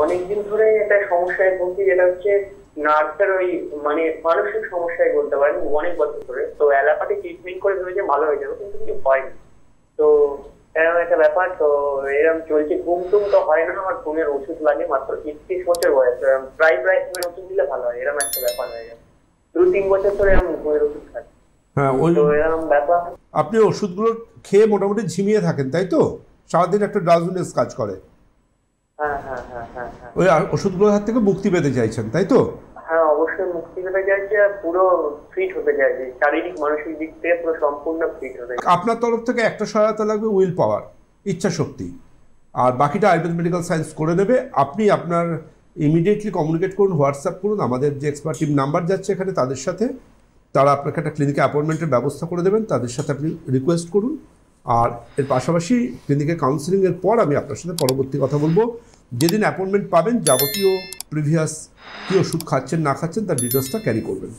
অনেকদিন ধরে এটা সমস্যায় ভুগছি, যেটা হচ্ছে নার্ভের ওই মানে মানসিক সমস্যায় বলতে পারেন, অনেক বছর ধরে। তো অ্যালোপ্যাথি ট্রিটমেন্ট করে ভেবেছে ভালো হয়ে যাবে, কিন্তু কিছু হয়নি। তো এরকম একটা ব্যাপার। তো এরকম চলছে, ঘুম টুম তো হয় না, আমার ঘুমের ওষুধ লাগে, মাত্র 33 বছর বয়স। প্রায় ঘুমের ওষুধ দিলে ভালো হয়, এরকম একটা ব্যাপার হয়ে গেছে। 2-3 বছর ধরে এরকম ঘুমের ওষুধ খাই। হ্যাঁ, ওই তো এরকম ব্যাপার। আপনি ওষুধগুলো খেয়ে মোটামুটি ঝিমিয়ে থাকেন, তাই তো? সারাদিন একটা ড্রাউজিনেস কাজ করে। হ্যাঁ হ্যাঁ হ্যাঁ হ্যাঁ হ্যাঁ। ওই ওষুধগুলোর হাত থেকে মুক্তি পেতে চাইছেন, তাই তো? হ্যাঁ, অবশ্যই মুক্তি পেতে চাইছি, আর পুরো ফিট হতে চাইছি, শারীরিক মানসিক দিক থেকে পুরো সম্পূর্ণ ফিট হতে চাইছি। আপনার তরফ থেকে একটা সহায়তা লাগবে, উইল পাওয়ার, ইচ্ছা শক্তি। আর বাকিটা আয়ুর্বেদ মেডিকেল সায়েন্স করে দেবে। আপনি আপনার ইমিডিয়েটলি কমিউনিকেট করুন, হোয়াটসঅ্যাপ করুন, আমাদের যে এক্সপার্ট টিম নাম্বার যাচ্ছে এখানে তাদের সাথে। তারা আপনাকে একটা ক্লিনিকে অ্যাপয়েন্টমেন্টের ব্যবস্থা করে দেবেন, তাদের সাথে আপনি রিকোয়েস্ট করুন। আর এর পাশাপাশি ক্লিনিকে কাউন্সিলিংয়ের পর আমি আপনার সাথে পরবর্তী কথা বলবো। যেদিন অ্যাপয়েন্টমেন্ট পাবেন, যাবতীয় প্রিভিয়াস কী ওষুধ খাচ্ছেন না খাচ্ছেন তার ডিটেলসটা ক্যারি করবেন।